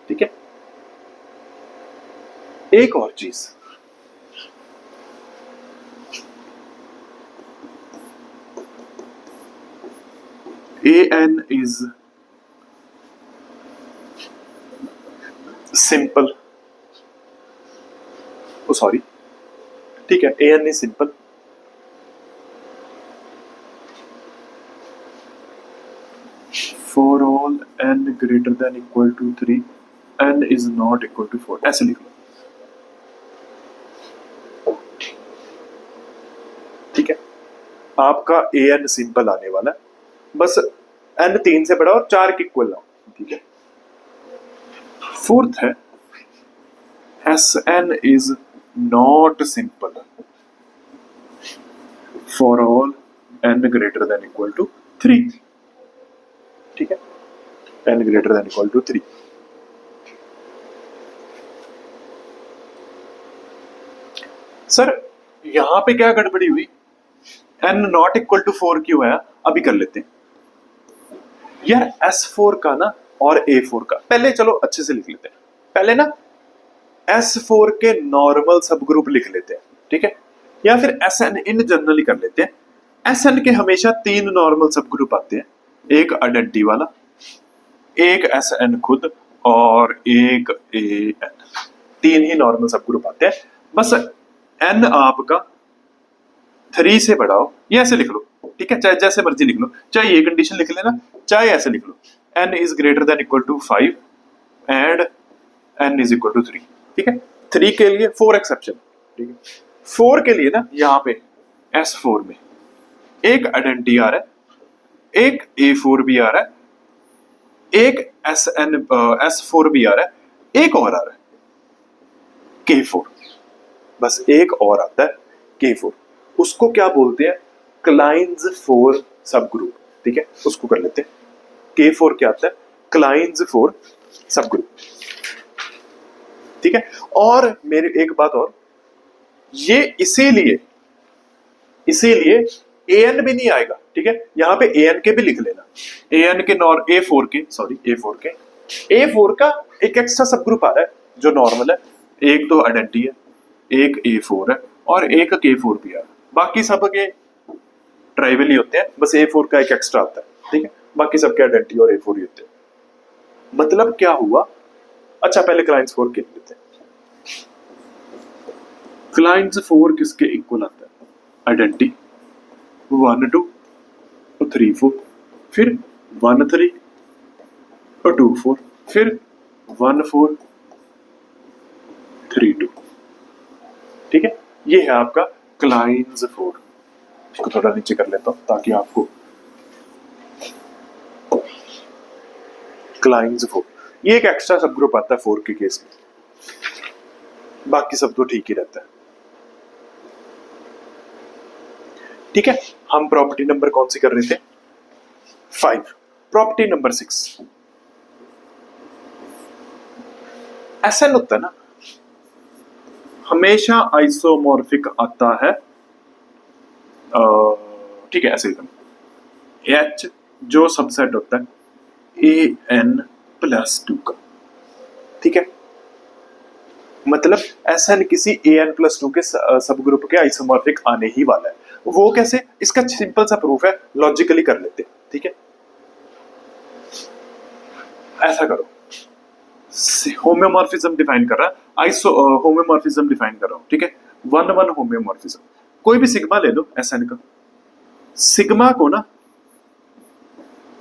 ठीक है। एक और चीज, AN is simple, oh sorry, ठीक है, AN is simple for all n greater than equal to 3, n is not equal to 4, ऐसे लिख लो, ठीक है। आपका AN सिंपल आने वाला है, बस n 3 से बड़ा और 4 के इक्वल ना, ठीक है। फोर्थ है SN is not simple for all n greater than equal to 3, ठीक है, n greater than equal to 3। Sir यहां पे क्या गड़बड़ी हुई, n नॉट इक्वल टू 4 क्यों है, अभी कर लेते हैं यार। S4 का ना और A4 का पहले चलो अच्छे से लिख लेते हैं, पहले ना S4 के नॉर्मल सब ग्रुप लिख लेते हैं, ठीक है, या फिर SN इन जनरल ही कर लेते हैं। SN के हमेशा 3 नॉर्मल सब ग्रुप आते हैं, एक आइडेंटिटी वाला, एक SN खुद, और एक AN, 3 ही नॉर्मल सब ग्रुप आते हैं। बस N आपका 3 से बड़ा हो, ये ऐसे लिख लो, ठीक है, चाहे जैसे मर्जी लिख लो, चाहे ये कंडीशन लिख लेना, चाहे ऐसे लिख लो, n is greater than equal to 5 and n is equal to 3, ठीक है। 3 के लिए 4 एक्सेप्शन, ठीक है। 4 के लिए ना यहाँ पे S4 में एक आइडेंटिटी आ रहा है, एक A4 भी आ रहा है, एक S4 भी आ रहा है, एक और आ रहा है K4, बस एक और आता है K4। उसको क्या बोलते हैं? क्लाइंस 4 सब ग्रुप। ठीक है, उसको कर लेते हैं। K4 क्या आता है? क्लाइंस 4 सब ग्रुप। ठीक है, और मेरी एक बात और, ये इसीलिए AN भी नहीं आएगा। ठीक है, यहां पे AN के भी लिख लेना, AN के नॉर A4 के A4 का एक एक्स्ट्रा सब ग्रुप आ रहा है जो नॉर्मल है। एक तो आइडेंटिटी है, एक A4 है और एक K4 भी है। बाकी सब के ट्राइवल ही होते हैं, बस A4 का एक एक्स्ट्रा आता है। ठीक है, बाकी सबके आइडेंटिटी और A4 ही होते हैं। मतलब क्या हुआ? अच्छा, पहले क्लाइंट्स 4 के लेते हैं। क्लाइंट्स 4 किसके इक्वल आता है? आइडेंटिटी 1 2 और 3 4, फिर 1 3 और 2 4, फिर 1 4 3 2। ठीक है, ये है आपका क्लाइंट्स 4। इसको थोड़ा नीचे कर लेता हूं ताकि आपको क्लाइंट्स 4, ये एक एक्स्ट्रा सब ग्रुप आता है 4 के केस में, बाकी सब तो ठीक ही रहता है। ठीक है, हम प्रॉपर्टी नंबर कौन सी कर रहे थे? 5। प्रॉपर्टी नंबर 6, SN होता है ना, हमेशा आइसोमॉर्फिक आता है। ठीक है, ऐसे लिखना, H जो सबसेट होता है AN+2 का। ठीक है, मतलब SN किसी AN+2 के सब ग्रुप के आइसोमॉर्फिक आने ही वाला है। वो कैसे? इसका सिंपल सा प्रूफ है, लॉजिकली कर लेते हैं। ठीक है, ऐसा करो, होम्योमॉर्फिज्म डिफाइन कर रहा है, होम्योमॉर्फिज्म डिफाइन कर रहा हूं। ठीक है, 1 1 होम्योमॉर्फिज्म, कोई भी सिग्मा ले लो SN का। सिग्मा को ना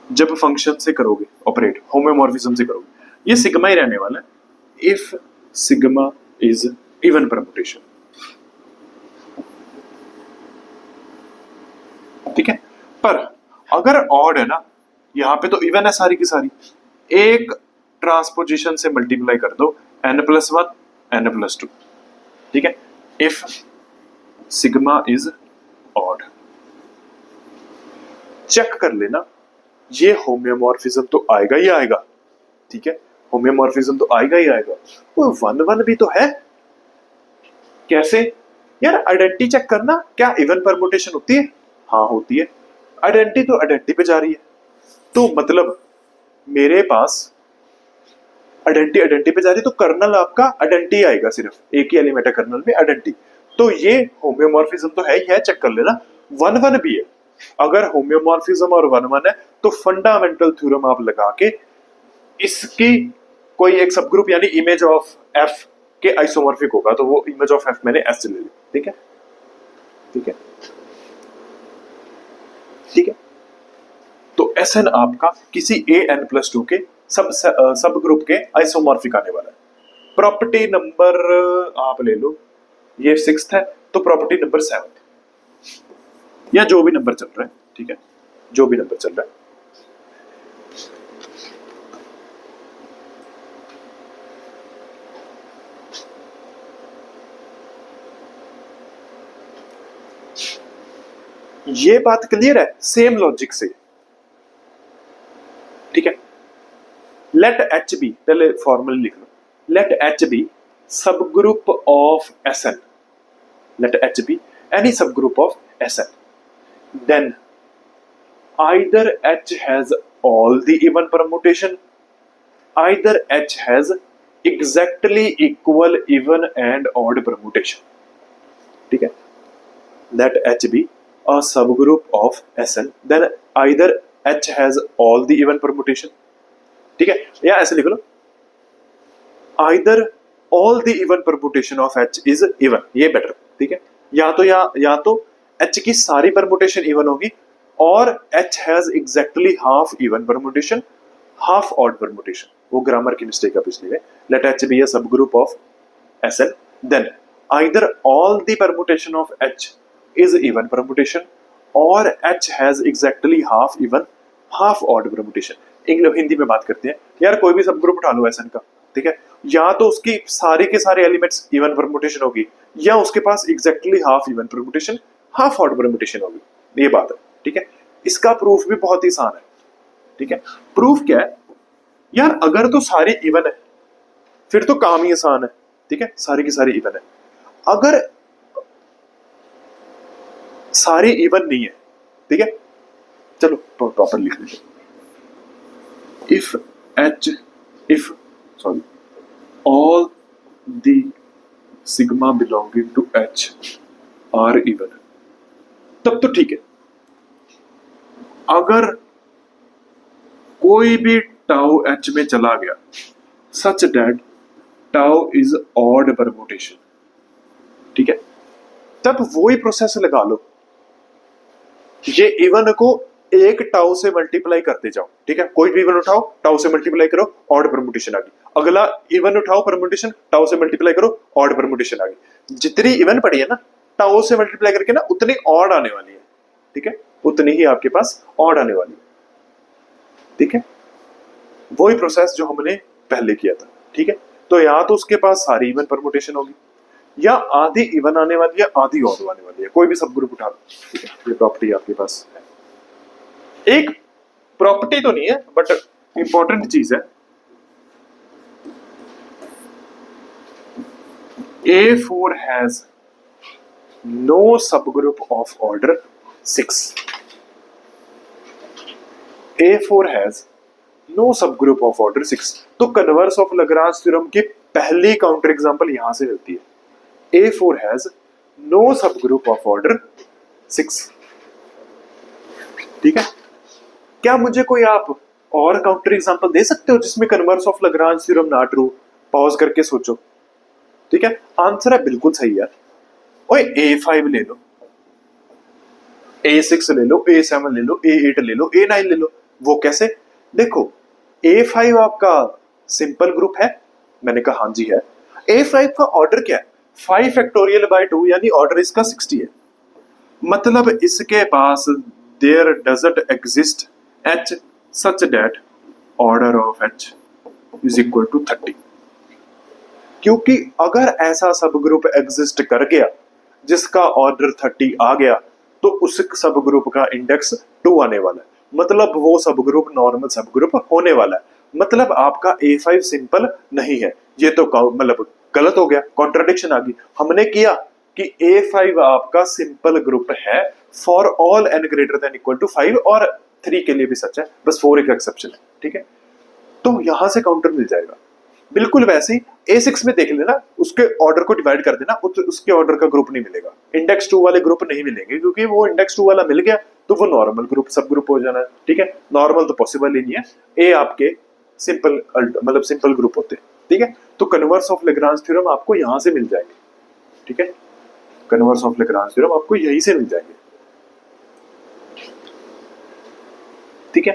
जब फंक्शन से करोगे ऑपरेट, होम्योमॉर्फिज्म से करोगे, ये सिग्मा ही रहने वाला है if sigma is even permutation. ठीक है, पर अगर ऑड है ना, यहां पे तो इवन है सारी की सारी, एक ट्रांसपोजिशन से मल्टीप्लाई कर दो n+1 n+2। ठीक है, if sigma is odd, check कर लेना, ये होम्योमॉर्फिज्म तो आएगा ही आएगा। ठीक है, होम्योमॉर्फिज्म तो आएगा ही आएगा। वो 1 1 भी तो है। कैसे यार? आइडेंटिटी चेक करना, क्या इवन परमुटेशन होती है? हाँ होती है। आइडेंटिटी तो आइडेंटिटी पे जा रही है, तो मतलब मेरे पास आइडेंटिटी पे जा रही है, तो कर्नल आपका आइडेंटिटी आएगा, सिर्फ एक ही एलिमेंट है कर्नल में, आइडेंटिटी। तो ये होम्योमॉर्फिज्म तो है ही है, चेक कर लेना। 1 1 भी है। अगर होम्योमॉर्फिज्म और 1 1 है तो फंडामेंटल थ्योरम आप लगा के इसकी कोई एक सब ग्रुप यानी इमेज ऑफ एफ के आइसोमॉर्फिक होगा, तो वो इमेज ऑफ एफ मैंने एस ले ली। ठीक है, ठीक है, ठीक है। तो SN आपका किसी AN+2 के सब ग्रुप के आइसोमॉर्फिक आने वाला है। प्रॉपर्टी नंबर आप ले लो, ये 6th है, तो प्रॉपर्टी नंबर 7 या जो भी नंबर चल रहा है। ठीक है, जो भी नंबर चल रहा है। ये बात क्लियर है, सेम लॉजिक से। ठीक है, लेट H बी, पहले फॉर्मूला लिख लो, let H be subgroup of SN, let H be any subgroup of SN, then either H has all the even permutation, either H has exactly equal even and odd permutation. ठीक है, let H be a subgroup of SN, then either H has all the even permutation. ठीक है, या ऐसे लिख लो, either all the even permutation of H is even, ये better. ठीक है, या तो H की सारी परमुटेशन इवन होगी, और H has exactly half even permutation, half odd permutation। वो ग्रामर की मिस्टेक है पिछली में। Let H be a subgroup of SN, then either all the permutation of H is even permutation, or H has exactly half even, half odd permutation। English Hindi में बात करते हैं, यार कोई भी सब ग्रुप उठा लो एसएन का, ठीक है, या तो उसकी सारे के सारे एलिमेंट्स इवन परमुटेशन होगी, या उसके पास exactly half even permutation half odd permutation होगी, ये बात है, ठीक है। इसका प्रूफ भी बहुत ही आसान है, ठीक है। प्रूफ क्या है यार, अगर तो सारे इवन है फिर तो काम ही आसान है, ठीक है, सारी की सारी इवन है। अगर सारे इवन नहीं है, ठीक है, चलो प्रॉपर लिख लीजिए, if all the sigma belonging to H are even, तब तो ठीक है। अगर कोई भी टाउ H में चला गया such that tau is odd permutation, ठीक है, तब वही प्रोसेस लगा लो, ये इवन को एक टाउ से मल्टीप्लाई करते जाओ, ठीक है, कोई भी इवन उठाओ टाउ से मल्टीप्लाई करो ऑड परमुटेशन आ गई, अगला इवन उठाओ परमुटेशन टाउ से मल्टीप्लाई करो ऑड परमुटेशन आ गई। जितनी इवन पड़ी है ना टाउ से मल्टीप्लाई करके ना उतनी ऑड आने वाली है, ठीक है, उतनी ही आपके पास ऑड आने वाली है, ठीक है, वही प्रोसेस जो हमने पहले किया था, ठीक है। तो या तो उसके पास सारी इवन परमुटेशन होगी, या आधी इवन आने वाली है आधी ऑड आने वाली है, कोई भी सब ग्रुप उठा लो, ठीक है, ये प्रॉपर्टी आपके पास है। एक प्रॉपर्टी तो नहीं है बट इंपॉर्टेंट चीज है, A4 has no subgroup of order 6. A4 has no subgroup of order 6। तो कन्वर्स ऑफ लैग्रांज थ्योरम की पहली काउंटर एग्जांपल यहां से मिलती है, A4 has no subgroup of order 6, ठीक है। क्या मुझे कोई आप और काउंटर एग्जांपल दे सकते हो जिसमें कन्वर्स ऑफ लैग्रांज थ्योरम ना ट्रू? पॉज करके सोचो, ठीक है। आंसर है बिल्कुल सही यार, ओए A5 ले लो, A6 ले लो, A7 ले लो, A8 ले लो, A9 ले लो। वो कैसे? देखो A5 आपका सिंपल ग्रुप है, मैंने कहा हाँ जी है। A5 का ऑर्डर क्या है? 5 फैक्टोरियल बाय 2 यानी ऑर्डर इसका 60 है, मतलब इसके पास there doesn't exist H such that order of H is equal to 30। क्योंकि अगर ऐसा सब ग्रुप एग्जिस्ट कर गया जिसका ऑर्डर 30 आ गया तो उस सब ग्रुप का इंडेक्स 2 आने वाला है, मतलब वो सब ग्रुप नॉर्मल सब ग्रुप होने वाला है, मतलब आपका A5 सिंपल नहीं है। ये तो मतलब गलत हो गया, कॉन्ट्रडिक्शन आ गई। हमने किया कि A5 आपका सिंपल ग्रुप है for all n greater than equal to 5 और 3 के लिए भी सच है, बस 4 एक एक्सेप्शन है, ठीक है। तो यहां से काउंटर मिल जाएगा। बिल्कुल वैसे ही A6 में देख लेना, उसके ऑर्डर को डिवाइड कर देना, उसके ऑर्डर का ग्रुप नहीं मिलेगा, इंडेक्स 2 वाले ग्रुप नहीं मिलेंगे, क्योंकि वो इंडेक्स 2 वाला मिल गया तो वो नॉर्मल ग्रुप सब ग्रुप हो जाना है, ठीक है। नॉर्मल तो पॉसिबल ही नहीं है, ए आपके सिंपल मतलब सिंपल ग्रुप होते हैं, ठीक है। तो कन्वर्स ऑफ लैग्रांज थ्योरम आपको यहां से मिल जाएंगे, ठीक है, कन्वर्स ऑफ लैग्रांज थ्योरम आपको यहीं से मिल जाएंगे, ठीक है।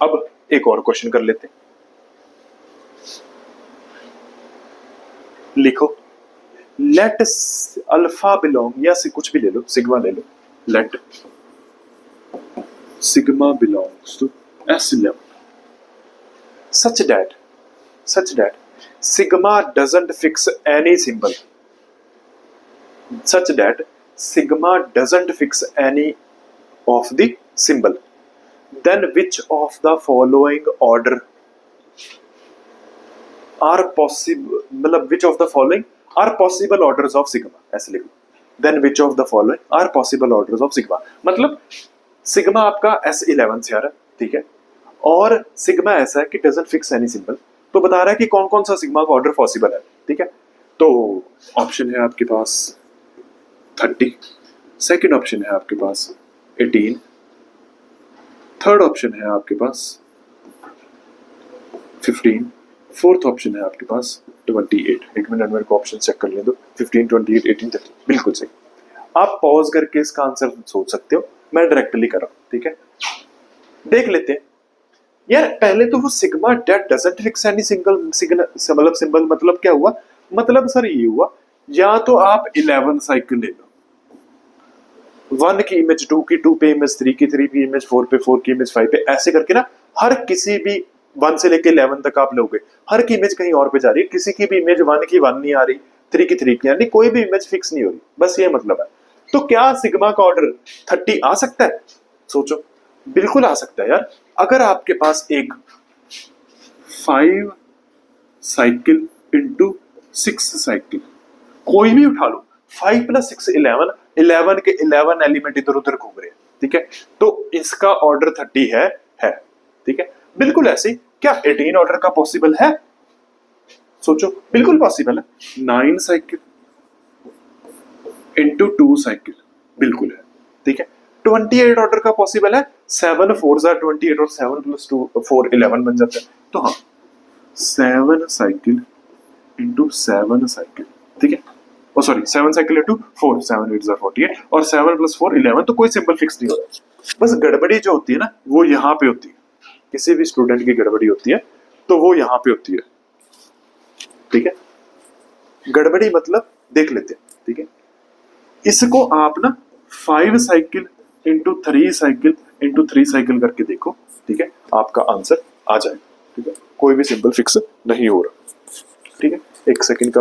अब एक और क्वेश्चन कर लेते हैं, लिखो लेट अल्फा बिलोंग, या कुछ भी ले लो, सिग्मा ले लो, let sigma belongs to S11 such that sigma doesn't fix any symbol, such that sigma doesn't fix any of the symbol, then which of the following order are possible, मतलब which of the following are possible orders of sigma, ऐसे लिखो, then which of the following are possible orders of sigma, मतलब sigma आपका S11 से आ रहा है, ठीक है, और सिग्मा ऐसा है कि डजंट फिक्स एनी सिंबल, तो बता रहा है कि कौन कौन सा सिग्मा का ऑर्डर पॉसिबल है, ठीक है। तो ऑप्शन है आपके पास 30, सेकंड ऑप्शन है आपके पास 18, थर्ड ऑप्शन है आपके पास 15, फोर्थ ऑप्शन है आपके पास 28। एक मिनट मेरे को ऑप्शन चेक कर ले दो, 15, 28, 18, 30, बिल्कुल सही। आप पॉज करके इसका आंसर सोच सकते हो, मैं डायरेक्टली कर रहा हूं, ठीक है। देख लेते हैं यार, पहले तो वो sigma that doesn't fix any single signal symbol, मतलब क्या हुआ, मतलब सर ये हुआ, या तो आप 11 साइकिल ले लो, 1 की इमेज 2 की 2 पे इमेज 3 की 3 की इमेज 4 पे 4 की इमेज 5 पे, ऐसे करके ना हर किसी भी 1 से लेके 11 तक आप लोगे, हर की इमेज कहीं और पे जा रही है, किसी की भी इमेज 1 की 1 नहीं आ रही, 3 की 3 की, यानी कोई भी इमेज फिक्स नहीं हो रही, बस ये मतलब है। तो क्या सिग्मा का ऑर्डर 30 आ सकता है? सोचो, बिल्कुल आ सकता है यार। अगर आपके पास एक 5 साइकिल इंटू 6 साइकिल, कोई भी उठा लो, 5 प्लस 6 11, 11 के 11 एलिमेंट इधर उधर घूम रहे हैं, ठीक है, तो इसका ऑर्डर 30 है, ठीक है। बिल्कुल ऐसे क्या 18 ऑर्डर का पॉसिबल है? सोचो, बिल्कुल पॉसिबल है। 9 साइकिल इंटू 2 साइकिल, बिल्कुल है, ठीक है। 28 ऑर्डर का पॉसिबल है, 7 4 28 और 7 प्लस 2 4 11 बन जाता है। तो हाँ, 7 साइकिल इंटू 7 साइकिल, ठीक है। ओ सॉरी, 7 साइकिल इंटू 4, 7 8 48 और 7 प्लस 4 11, तो कोई सिंपल फिक्स नहीं होता। बस गड़बड़ी जो होती है ना, वो यहाँ पे होती है, किसी भी स्टूडेंट की गड़बड़ी होती है तो वो यहाँ पे होती है, ठीक है। गड़बड़ी मतलब देख लेते हैं, ठीक है। इसको आप ना 5 cycle into 3 cycle into 3 cycle करके देखो, ठीक है, आपका आंसर आ जाए, ठीक है। कोई भी सिंपल फिक्स नहीं हो रहा, ठीक है। एक सेकंड का